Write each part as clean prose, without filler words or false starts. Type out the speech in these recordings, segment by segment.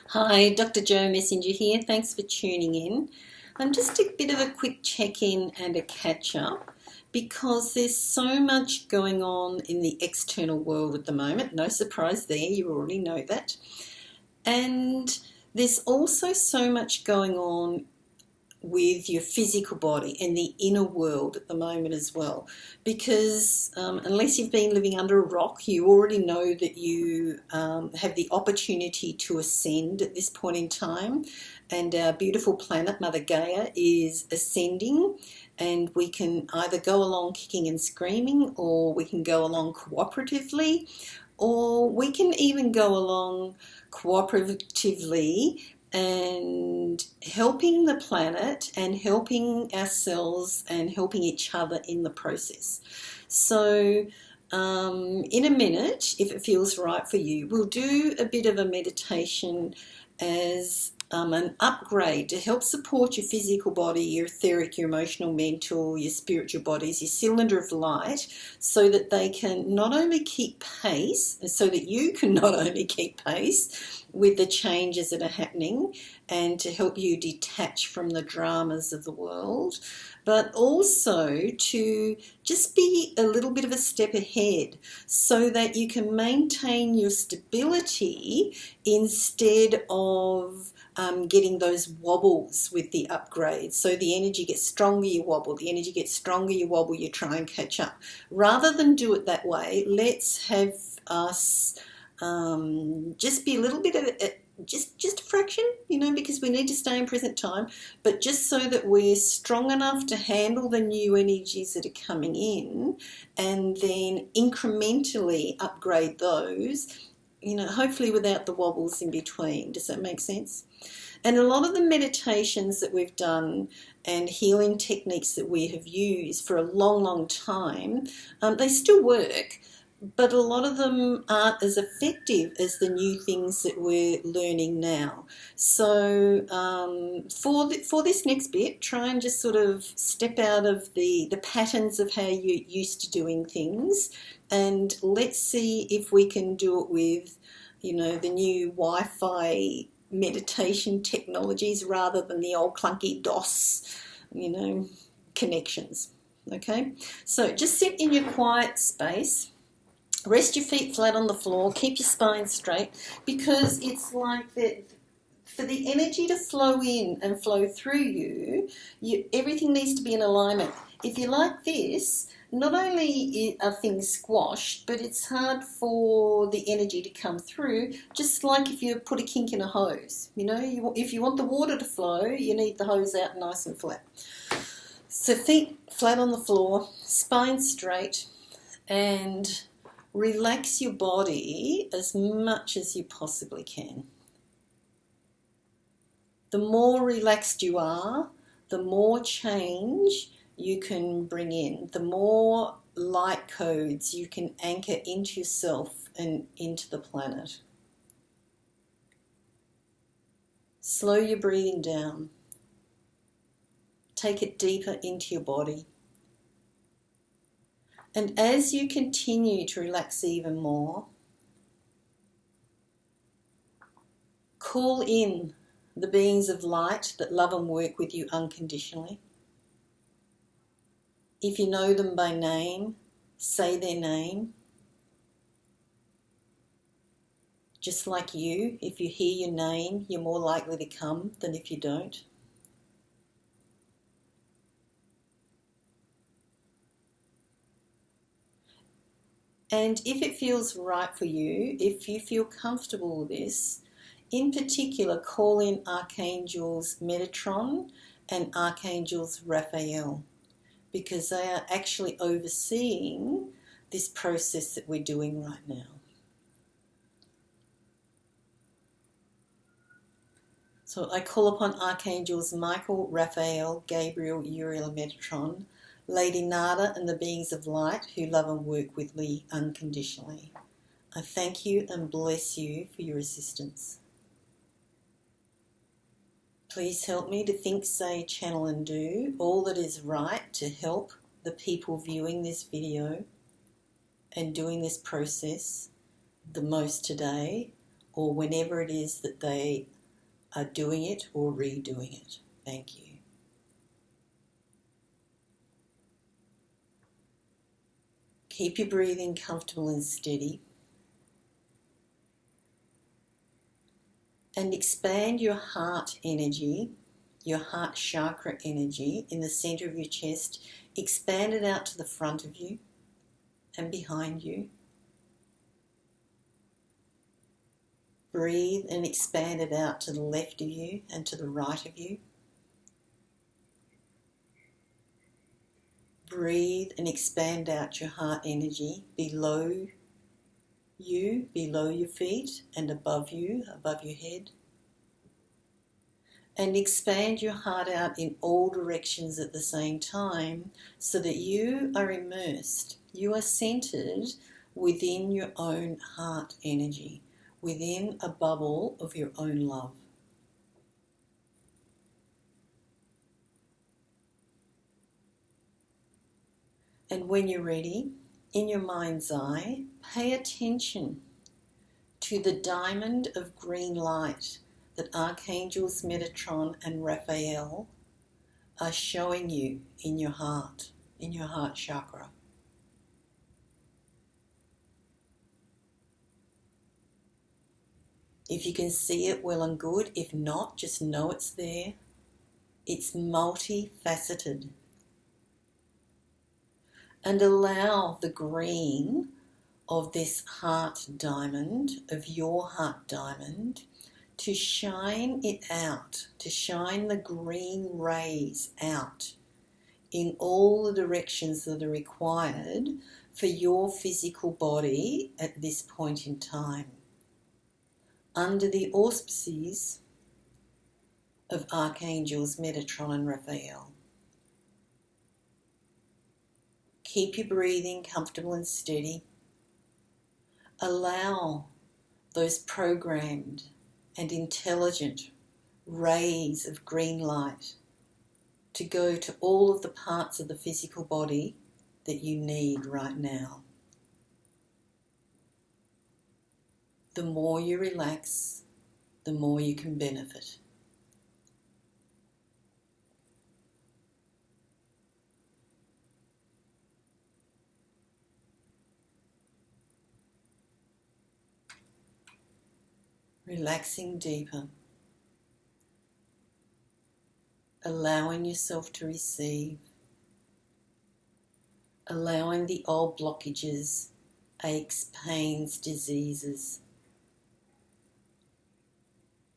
Hi, Dr. Joe Messenger here. Thanks for tuning in. Just a bit of a quick check-in and a catch-up because there's so much going on in the external world at the moment. No surprise there, you already know that. And there's also so much going on with your physical body and the inner world at the moment as well, because unless you've been living under a rock, you already know that you have the opportunity to ascend at this point in time, and our beautiful planet Mother Gaia is ascending, and we can either go along kicking and screaming, or we can go along cooperatively, or we can even go along cooperatively and helping the planet and helping ourselves and helping each other in the process. So in a minute, if it feels right for you, we'll do a bit of a meditation as an upgrade to help support your physical body, your etheric, your emotional, mental, your spiritual bodies, your cylinder of light, so that they can not only keep pace, so that you can not only keep pace with the changes that are happening and to help you detach from the dramas of the world, but also to just be a little bit of a step ahead so that you can maintain your stability instead of getting those wobbles with the upgrades. So the energy gets stronger, you wobble. The energy gets stronger, you wobble, you try and catch up. Rather than do it that way, let's have us just be a little bit of just a fraction, because we need to stay in present time, but just so that we're strong enough to handle the new energies that are coming in, and then incrementally upgrade those, hopefully without the wobbles in between. Does that make sense? And a lot of the meditations that we've done and healing techniques that we have used for a long, long time, they still work, but a lot of them aren't as effective as the new things that we're learning now. So for this next bit, try and just sort of step out of the patterns of how you're used to doing things, and let's see if we can do it with, the new Wi-Fi meditation technologies rather than the old clunky DOS, connections. Okay, so just sit in your quiet space. Rest your feet flat on the floor. Keep your spine straight, because it's like that. For the energy to flow in and flow through you, everything needs to be in alignment. If you're like this, not only are things squashed, but it's hard for the energy to come through, just like if you put a kink in a hose. If you want the water to flow, you need the hose out nice and flat. So feet flat on the floor, spine straight, and relax your body as much as you possibly can. The more relaxed you are, the more change you can bring in, the more light codes you can anchor into yourself and into the planet. Slow your breathing down. Take it deeper into your body. And as you continue to relax even more, call in the beings of light that love and work with you unconditionally. If you know them by name, say their name. Just like you, if you hear your name, you're more likely to come than if you don't. And if it feels right for you, if you feel comfortable with this, in particular, call in Archangels Metatron and Archangels Raphael, because they are actually overseeing this process that we're doing right now. So I call upon Archangels Michael, Raphael, Gabriel, Uriel, Metatron, Lady Nada, and the beings of light who love and work with me unconditionally. I thank you and bless you for your assistance. Please help me to think, say, channel and do all that is right to help the people viewing this video and doing this process the most today, or whenever it is that they are doing it or redoing it. Thank you. Keep your breathing comfortable and steady. And expand your heart energy, your heart chakra energy in the center of your chest. Expand it out to the front of you and behind you. Breathe and expand it out to the left of you and to the right of you. Breathe and expand out your heart energy below you, below your feet, and above you, above your head. And expand your heart out in all directions at the same time so that you are immersed, you are centered within your own heart energy, within a bubble of your own love. And when you're ready, in your mind's eye, pay attention to the diamond of green light that Archangels Metatron and Raphael are showing you in your heart chakra. If you can see it, well and good. If not, just know it's there. It's multifaceted. And allow the green of this heart diamond, of your heart diamond, to shine it out, to shine the green rays out in all the directions that are required for your physical body at this point in time, under the auspices of Archangels Metatron and Raphael. Keep your breathing comfortable and steady. Allow those programmed and intelligent rays of green light to go to all of the parts of the physical body that you need right now. The more you relax, the more you can benefit. Relaxing deeper, allowing yourself to receive, allowing the old blockages, aches, pains, diseases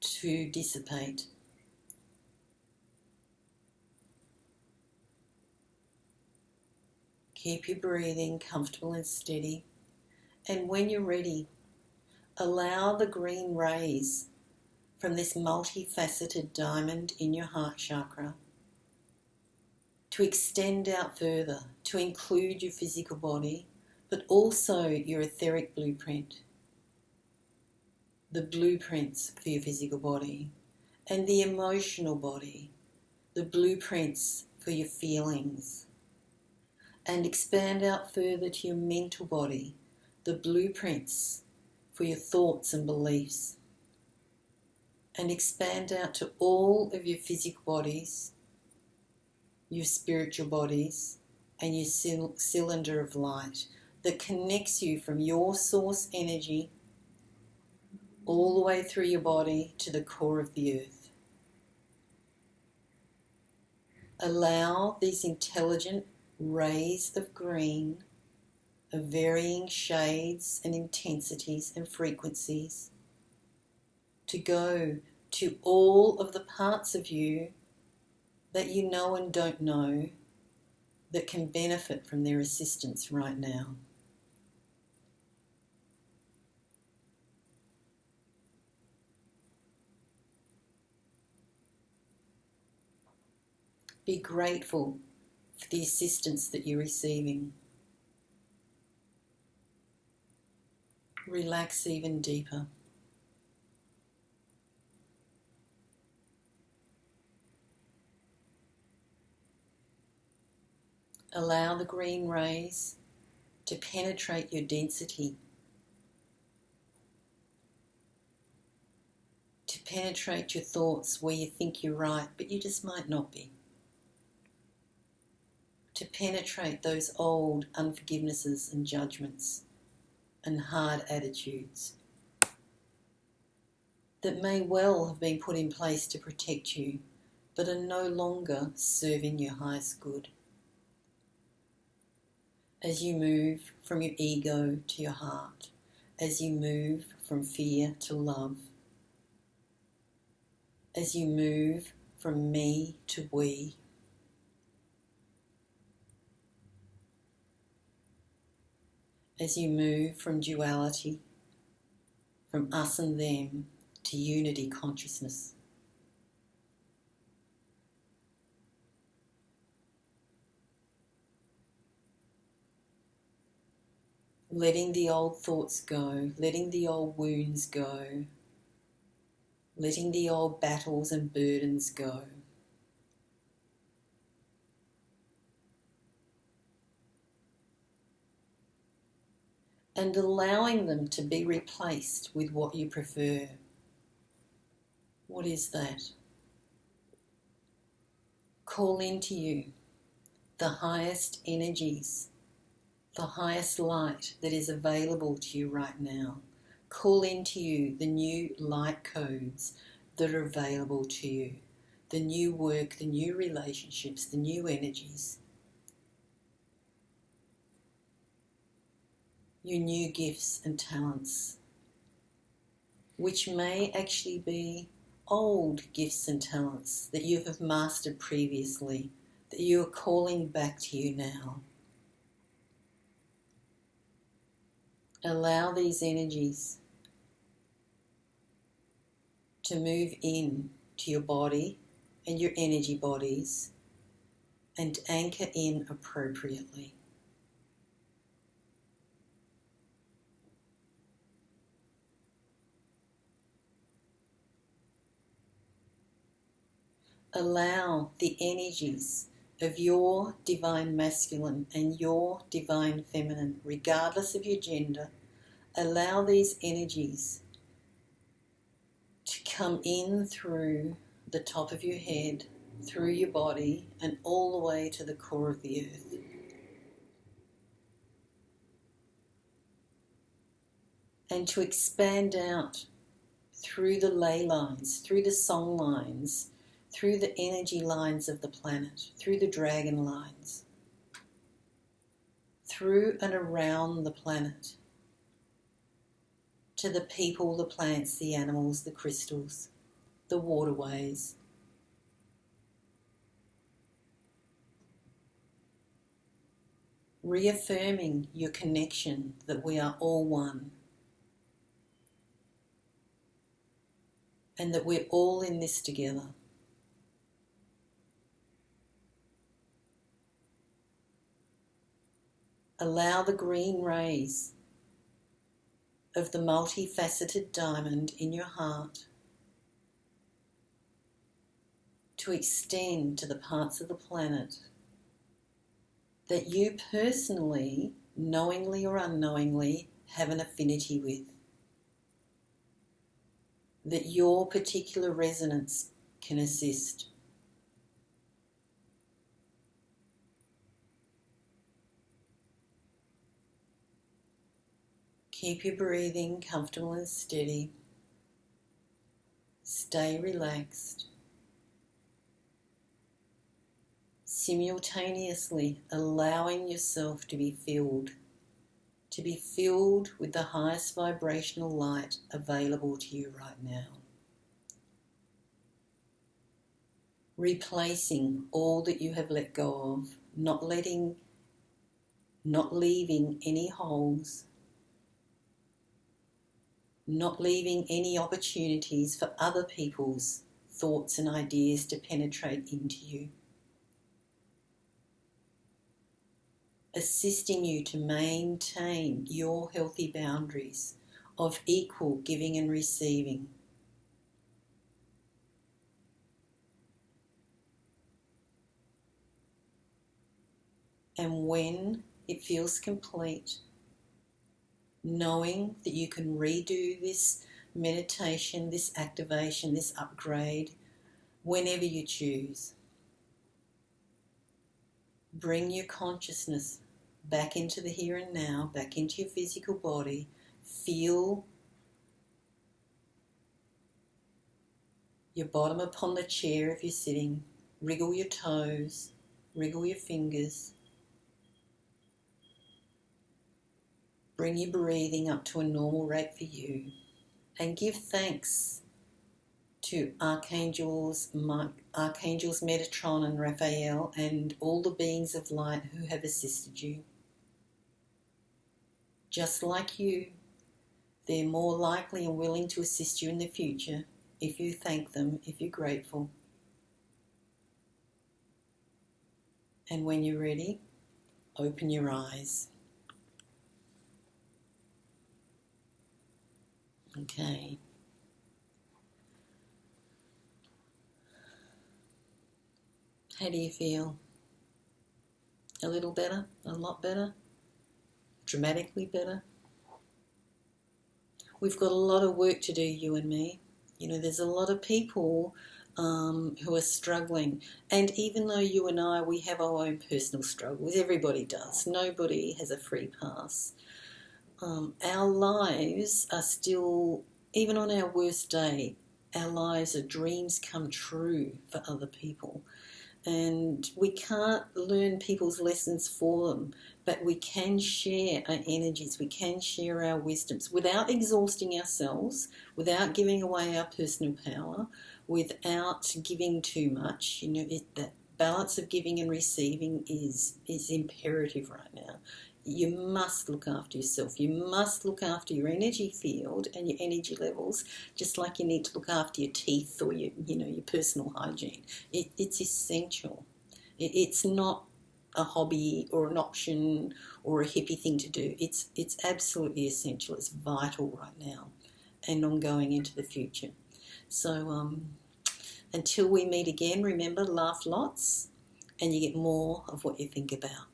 to dissipate. Keep your breathing comfortable and steady, and when you're ready, allow the green rays from this multifaceted diamond in your heart chakra to extend out further, to include your physical body, but also your etheric blueprint, the blueprints for your physical body, and the emotional body, the blueprints for your feelings, and expand out further to your mental body, the blueprints for your thoughts and beliefs, and expand out to all of your physical bodies, your spiritual bodies, and your cylinder of light that connects you from your source energy all the way through your body to the core of the earth. Allow these intelligent rays of green, of varying shades and intensities and frequencies, to go to all of the parts of you that you know and don't know that can benefit from their assistance right now. Be grateful for the assistance that you're receiving. Relax even deeper. Allow the green rays to penetrate your density, penetrate your thoughts where you think you're right, but you just might not be. To penetrate those old unforgivenesses and judgments and hard attitudes that may well have been put in place to protect you, but are no longer serving your highest good. As you move from your ego to your heart, as you move from fear to love, as you move from me to we, as you move from duality, from us and them, to unity consciousness. Letting the old thoughts go, letting the old wounds go, letting the old battles and burdens go. And allowing them to be replaced with what you prefer. What is that? Call into you the highest energies, the highest light that is available to you right now. Call into you the new light codes that are available to you, the new work, the new relationships, the new energies, your new gifts and talents, which may actually be old gifts and talents that you have mastered previously, that you are calling back to you now. Allow these energies to move in to your body and your energy bodies and anchor in appropriately. Allow the energies of your divine masculine and your divine feminine, regardless of your gender, allow these energies to come in through the top of your head, through your body, and all the way to the core of the earth. And to expand out through the ley lines, through the song lines, through the energy lines of the planet, through the dragon lines, through and around the planet, to the people, the plants, the animals, the crystals, the waterways. Reaffirming your connection that we are all one and that we're all in this together. Allow the green rays of the multifaceted diamond in your heart to extend to the parts of the planet that you personally, knowingly or unknowingly, have an affinity with, that your particular resonance can assist. Keep your breathing comfortable and steady. Stay relaxed. Simultaneously allowing yourself to be filled with the highest vibrational light available to you right now. Replacing all that you have let go of, not leaving any holes, not leaving any opportunities for other people's thoughts and ideas to penetrate into you. Assisting you to maintain your healthy boundaries of equal giving and receiving. And when it feels complete, knowing that you can redo this meditation, this activation, this upgrade, whenever you choose. Bring your consciousness back into the here and now, back into your physical body. Feel your bottom upon the chair if you're sitting. Wriggle your toes, wriggle your fingers. Bring your breathing up to a normal rate for you. And give thanks to Archangels Metatron and Raphael, and all the beings of light who have assisted you. Just like you, they're more likely and willing to assist you in the future if you thank them, if you're grateful. And when you're ready, open your eyes. Okay. How do you feel? A little better? A lot better? Dramatically better? We've got a lot of work to do, you and me. You know, there's a lot of people who are struggling. And even though you and I, we have our own personal struggles, everybody does. Nobody has a free pass. Our lives are still, even on our worst day, our lives are dreams come true for other people. And we can't learn people's lessons for them, but we can share our energies, we can share our wisdoms without exhausting ourselves, without giving away our personal power, without giving too much. You know, that balance of giving and receiving is imperative right now. You must look after yourself. You must look after your energy field and your energy levels, just like you need to look after your teeth or your personal hygiene. It's essential. It's not a hobby or an option or a hippie thing to do. It's absolutely essential. It's vital right now and ongoing into the future. So until we meet again, remember, laugh lots and you get more of what you think about.